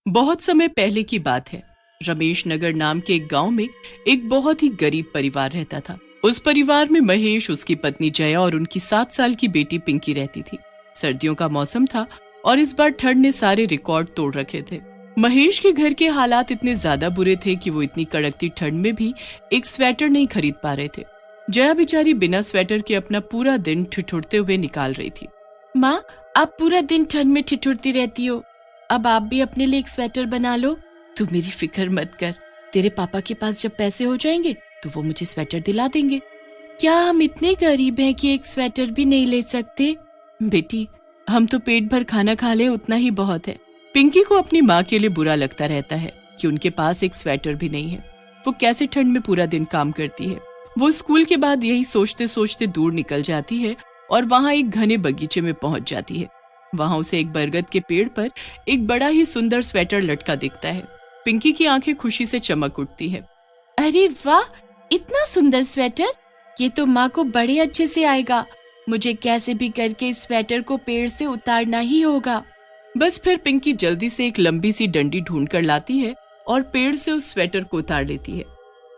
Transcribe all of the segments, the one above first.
बहुत समय पहले की बात है। रमेश नगर नाम के एक गांव में एक बहुत ही गरीब परिवार रहता था। उस परिवार में महेश, उसकी पत्नी जया और उनकी 7 साल की बेटी पिंकी रहती थी। सर्दियों का मौसम था और इस बार ठंड ने सारे रिकॉर्ड तोड़ रखे थे। महेश के घर के हालात इतने ज्यादा बुरे थे कि वो इतनी कड़कती ठंड में भी एक स्वेटर नहीं खरीद पा रहे थे। जया बेचारी बिना स्वेटर के अपना पूरा दिन ठिठुरते हुए निकाल रही थी। माँ, आप पूरा दिन ठंड में ठिठुरती रहती हो, अब आप भी अपने लिए एक स्वेटर बना लो। तू मेरी फिक्र मत कर, तेरे पापा के पास जब पैसे हो जाएंगे तो वो मुझे स्वेटर दिला देंगे। क्या हम इतने गरीब हैं कि एक स्वेटर भी नहीं ले सकते? बेटी, हम तो पेट भर खाना खा ले उतना ही बहुत है। पिंकी को अपनी माँ के लिए बुरा लगता रहता है कि उनके पास एक स्वेटर भी नहीं है। वो कैसे ठंड में पूरा दिन काम करती है। वो स्कूल के बाद यही सोचते सोचते दूर निकल जाती है और वहाँ एक घने बगीचे में पहुंच जाती है। वहाँ उसे एक बरगद के पेड़ पर एक बड़ा ही सुंदर स्वेटर लटका दिखता है। पिंकी की आंखें खुशी से चमक उठती है। अरे वाह, इतना सुंदर स्वेटर! ये तो माँ को बड़े अच्छे से आएगा। मुझे कैसे भी करके इस स्वेटर को पेड़ से उतारना ही होगा। बस फिर पिंकी जल्दी से एक लंबी सी डंडी ढूंढ कर लाती है और पेड़ से उस स्वेटर को उतार लेती है।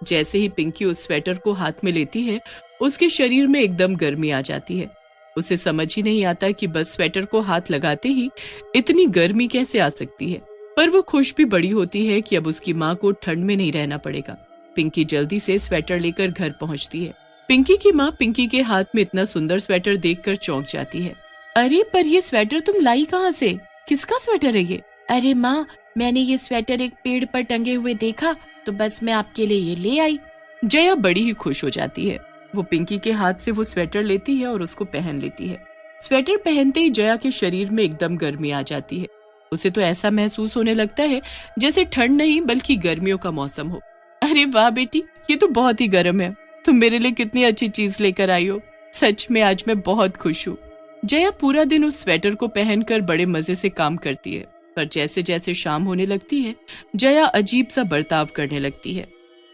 जैसे ही पिंकी उस स्वेटर को हाथ में लेती है, उसके शरीर में एकदम गर्मी आ जाती है। उसे समझ ही नहीं आता कि बस स्वेटर को हाथ लगाते ही इतनी गर्मी कैसे आ सकती है। पर वो खुश भी बड़ी होती है कि अब उसकी माँ को ठंड में नहीं रहना पड़ेगा। पिंकी जल्दी से स्वेटर लेकर घर पहुंचती है। पिंकी की माँ पिंकी के हाथ में इतना सुंदर स्वेटर देखकर चौंक जाती है। अरे पर ये स्वेटर तुम लाई कहाँ से? किसका स्वेटर है ये? अरे माँ, मैंने ये स्वेटर एक पेड़ पर टंगे हुए देखा तो बस मैं आपके लिए ये ले आई। जया बड़ी ही खुश हो जाती है। वो पिंकी के हाथ से वो स्वेटर लेती है और उसको पहन लेती है। स्वेटर पहनते ही जया के शरीर में एकदम गर्मी आ जाती है। उसे तो ऐसा महसूस होने लगता है जैसे ठंड नहीं बल्कि गर्मियों का मौसम हो। अरे वाह बेटी, ये तो बहुत ही गर्म है। तुम मेरे लिए कितनी अच्छी चीज लेकर आई हो। सच में आज मैं बहुत खुश हूँ। जया पूरा दिन उस स्वेटर को पहनकर बड़े मजे से काम करती है। पर जैसे जैसे शाम होने लगती है, जया अजीब सा बर्ताव करने लगती है।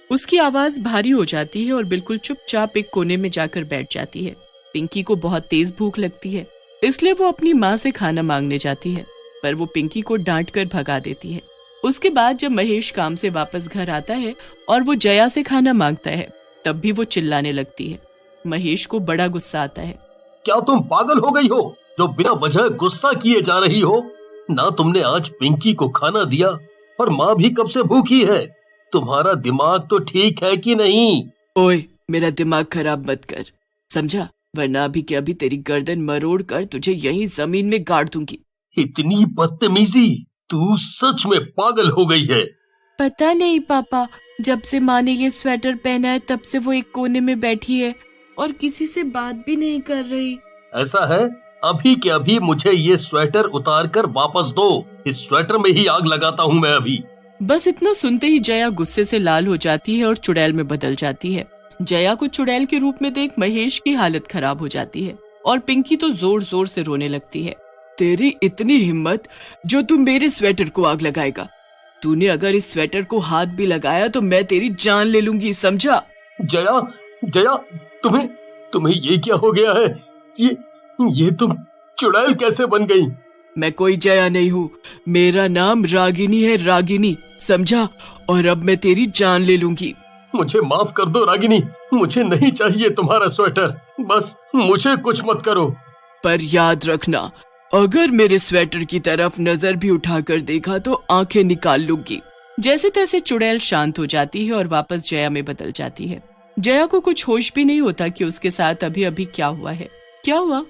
उसकी आवाज भारी हो जाती है और बिल्कुल चुपचाप एक कोने में जाकर बैठ जाती है। पिंकी को बहुत तेज भूख लगती है, इसलिए वो अपनी माँ से खाना मांगने जाती है, पर वो पिंकी को डांट कर भगा देती है। उसके बाद जब महेश काम से वापस घर आता है और वो जया से खाना मांगता है, तब भी वो चिल्लाने लगती है। महेश को बड़ा गुस्सा आता है। क्या तुम पागल हो गई हो जो बिना वजह गुस्सा किए जा रही हो? ना तुमने आज पिंकी को खाना दिया और माँ भी कब से भूखी है। तुम्हारा दिमाग तो ठीक है कि नहीं? ओए, मेरा दिमाग खराब मत कर, समझा? वरना अभी के अभी तेरी गर्दन मरोड़ कर तुझे यहीं जमीन में गाड़ दूंगी। इतनी बदतमीजी! तू सच में पागल हो गई है। पता नहीं पापा, जब से माँ ने ये स्वेटर पहना है तब से वो एक कोने में बैठी है और किसी से बात भी नहीं कर रही। ऐसा है? अभी के अभी मुझे ये स्वेटर उतार कर वापस दो। इस स्वेटर में ही आग लगाता हूँ मैं अभी। बस इतना सुनते ही जया गुस्से से लाल हो जाती है और चुड़ैल में बदल जाती है। जया को चुड़ैल के रूप में देख महेश की हालत खराब हो जाती है और पिंकी तो जोर जोर से रोने लगती है। तेरी इतनी हिम्मत जो तू मेरे स्वेटर को आग लगाएगा। तूने अगर इस स्वेटर को हाथ भी लगाया तो मैं तेरी जान ले लूंगी, समझा? जया, जया, तुम्हें ये क्या हो गया है? ये तुम चुड़ैल कैसे बन गई? मैं कोई जया नहीं हूँ, मेरा नाम रागिनी है, रागिनी, समझा? और अब मैं तेरी जान ले लूंगी। मुझे माफ कर दो रागिनी, मुझे नहीं चाहिए तुम्हारा स्वेटर। बस मुझे कुछ मत करो। पर याद रखना, अगर मेरे स्वेटर की तरफ नजर भी उठाकर देखा तो आंखें निकाल लूंगी। जैसे तैसे चुड़ैल शांत हो जाती है और वापस जया में बदल जाती है। जया को कुछ होश भी नहीं होता कि उसके साथ अभी अभी क्या हुआ है। क्या हुआ?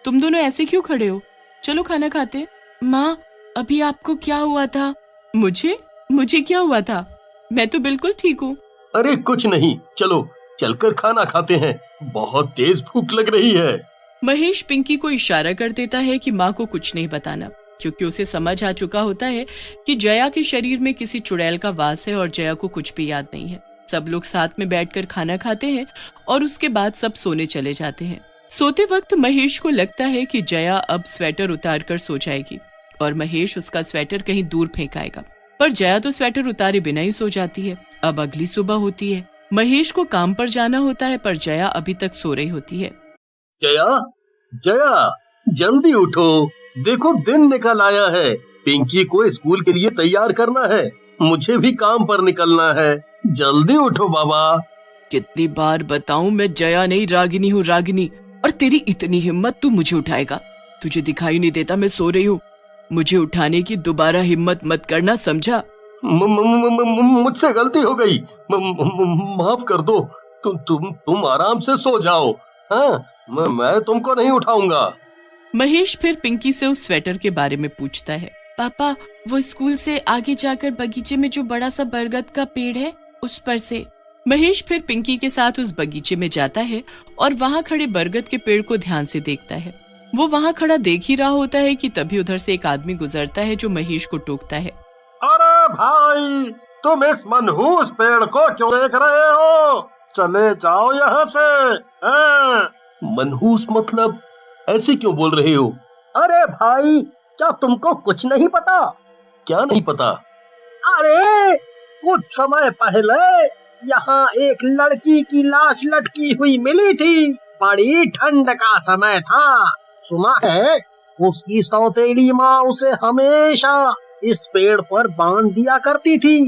तुम दोनों ऐसे क्यों खड़े हो? चलो खाना खाते। माँ, अभी आपको क्या हुआ था? मुझे क्या हुआ था? मैं तो बिल्कुल ठीक हूँ। अरे कुछ नहीं, चलो चलकर खाना खाते हैं, बहुत तेज भूख लग रही है। महेश पिंकी को इशारा कर देता है कि माँ को कुछ नहीं बताना, क्योंकि उसे समझ आ चुका होता है कि जया के शरीर में किसी चुड़ैल का वास है और जया को कुछ भी याद नहीं है। सब लोग साथ में बैठकर खाना खाते हैं और उसके बाद सब सोने चले जाते हैं। सोते वक्त महेश को लगता है कि जया अब स्वेटर उतार कर सो जाएगी और महेश उसका स्वेटर कहीं दूर फेंकाएगा, पर जया तो स्वेटर उतारे बिना ही सो जाती है। अब अगली सुबह होती है। महेश को काम पर जाना होता है, पर जया अभी तक सो रही होती है। जया, जया, जल्दी उठो, देखो दिन निकल आया है। पिंकी को स्कूल के लिए तैयार करना है, मुझे भी काम पर निकलना है। जल्दी उठो बाबा। कितनी बार बताऊं, मैं जया नहीं रागिनी हूँ रागिनी, और तेरी इतनी हिम्मत, तू मुझे उठाएगा? तुझे दिखाई नहीं देता मैं सो रही हूँ? मुझे उठाने की दोबारा हिम्मत मत करना, समझा? मुझसे गलती हो गई, माफ कर दो। तुम आराम से सो जाओ। हाँ, मैं तुमको नहीं उठाऊंगा। महेश फिर पिंकी से उस स्वेटर के बारे में पूछता है। पापा, वो स्कूल से आगे जाकर बगीचे में जो बड़ा सा बरगद का पेड़ है, उस पर से। महेश फिर पिंकी के साथ उस बगीचे में जाता है और वहाँ खड़े बरगद के पेड़ को ध्यान से देखता है। वो वहाँ खड़ा देख ही रहा होता है कि तभी उधर से एक आदमी गुजरता है जो महेश को टोकता है। अरे भाई, तुम इस मनहूस पेड़ को क्यों देख रहे हो? चले जाओ यहाँ से। मनहूस मतलब? ऐसे क्यों बोल रहे हो? अरे भाई, क्या तुमको कुछ नहीं पता? क्या नहीं पता? अरे कुछ समय पहले यहाँ एक लड़की की लाश लटकी हुई मिली थी। बड़ी ठंड का समय था। सुना है उसकी सौतेली माँ उसे हमेशा इस पेड़ पर बांध दिया करती थी।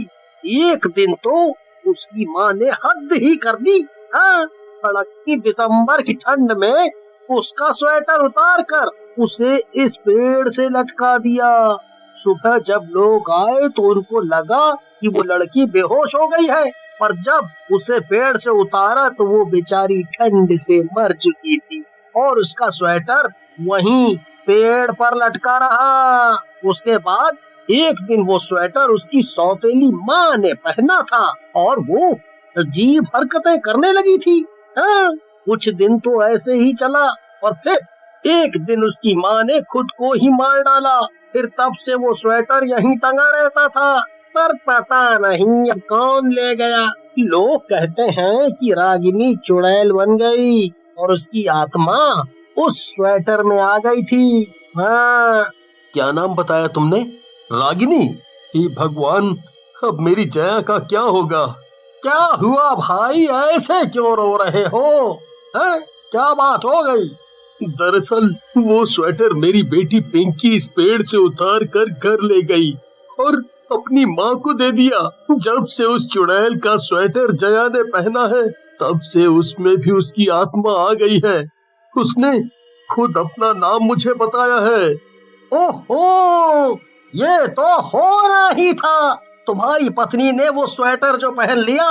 एक दिन तो उसकी माँ ने हद ही कर दी। हाँ, कड़कती दिसंबर की ठंड में उसका स्वेटर उतार कर उसे इस पेड़ से लटका दिया। सुबह जब लोग आए तो उनको लगा कि वो लड़की बेहोश हो गई है, पर जब उसे पेड़ से उतारा तो वो बेचारी ठंड से मर चुकी थी और उसका स्वेटर वहीं पेड़ पर लटका रहा। उसके बाद एक दिन वो स्वेटर उसकी सौतेली माँ ने पहना था और वो अजीब हरकतें करने लगी थी। हाँ, कुछ दिन तो ऐसे ही चला और फिर एक दिन उसकी माँ ने खुद को ही मार डाला। फिर तब से वो स्वेटर यहीं टंगा रहता था, पर पता नहीं अब कौन ले गया। लोग कहते हैं कि रागिनी चुड़ैल बन गई और उसकी आत्मा उस स्वेटर में आ गई थी। हाँ। क्या नाम बताया तुमने? रागिनी? हे भगवान, अब मेरी जया का क्या होगा? क्या हुआ भाई, ऐसे क्यों रो रहे हो? है? क्या बात हो गई? दरअसल वो स्वेटर मेरी बेटी पिंकी इस पेड़ से उतार कर घर ले गई और अपनी माँ को दे दिया। जब से उस चुड़ैल का स्वेटर जया ने पहना है, तब से उसमें भी उसकी आत्मा आ गई है। उसने खुद अपना नाम मुझे बताया है। ओहो, ये तो होना ही था। तुम्हारी पत्नी ने वो स्वेटर जो पहन लिया,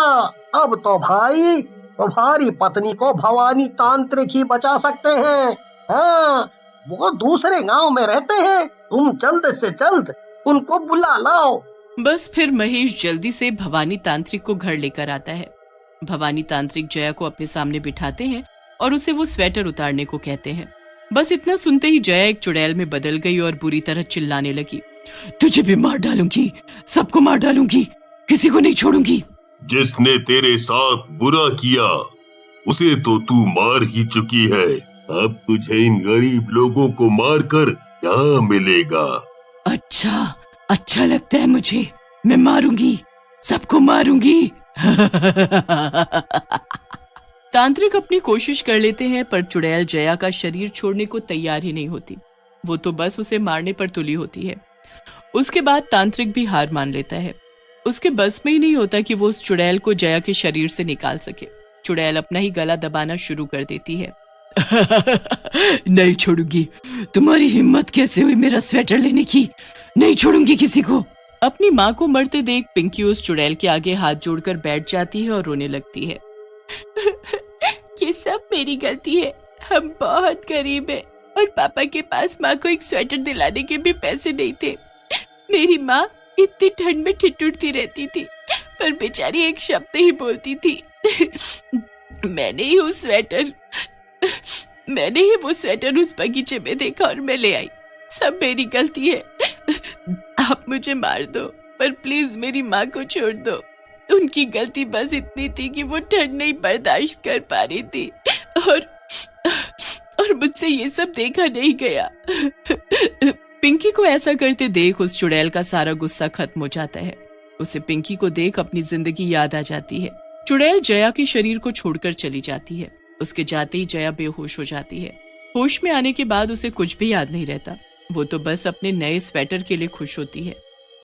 अब तो भाई तुम्हारी पत्नी को भवानी तांत्रिक ही बचा सकते हैं। हाँ, वो दूसरे गांव में रहते हैं। तुम जल्द से जल्द उनको बुला लाओ। बस फिर महेश जल्दी से भवानी तांत्रिक को घर लेकर आता है। भवानी तांत्रिक जया को अपने सामने बिठाते हैं और उसे वो स्वेटर उतारने को कहते हैं। बस इतना सुनते ही जया एक चुड़ैल में बदल गई और बुरी तरह चिल्लाने लगी। तुझे भी मार डालूंगी, सबको मार डालूंगी, किसी को नहीं छोड़ूंगी। जिसने तेरे साथ बुरा किया उसे तो तू मार ही चुकी है। अब तुझे इन गरीब लोगों को मारकर क्या मिलेगा? अच्छा लगता है मुझे, मैं मारूंगी, सबको मारूंगी। तांत्रिक अपनी कोशिश कर लेते हैं, पर चुड़ैल जया का शरीर छोड़ने को तैयार ही नहीं होती। वो तो बस उसे मारने पर तुली होती है। उसके बाद तांत्रिक भी हार मान लेता है। उसके बस में ही नहीं होता कि वो उस चुड़ैल को जया के शरीर से निकाल सके। चुड़ैल अपना ही गला दबाना शुरू कर देती है। नहीं छोड़ूंगी, तुम्हारी हिम्मत कैसे हुई मेरा स्वेटर लेने की? नहीं छोड़ूंगी किसी को। अपनी माँ को मरते देख पिंकी उस चुड़ैल के आगे हाथ जोड़कर बैठ जाती है और रोने लगती है। ये सब मेरी गलती है। हम बहुत गरीब हैं और पापा के पास माँ को एक स्वेटर दिलाने के भी पैसे नहीं थे। मेरी माँ इतनी ठंड में ठिठुरती रहती थी, पर बेचारी एक शब्द ही बोलती थी। मैंने ही वो स्वेटर उस बगीचे में देखा और मैं ले आई। सब मेरी गलती है। आप मुझे मार दो, पर प्लीज मेरी माँ को छोड़ दो। उनकी गलती बस इतनी थी कि वो ठंड नहीं बर्दाश्त कर पा रही थी और मुझसे ये सब देखा नहीं गया। पिंकी को ऐसा करते देख उस चुड़ैल का सारा गुस्सा खत्म हो जाता है। उसे पिंकी को देख अपनी जिंदगी याद आ जाती है। चुड़ैल जया के शरीर को छोड़कर चली जाती है। उसके जाते ही जया बेहोश हो जाती है। होश में आने के बाद उसे कुछ भी याद नहीं रहता। वो तो बस अपने नए स्वेटर के लिए खुश होती है।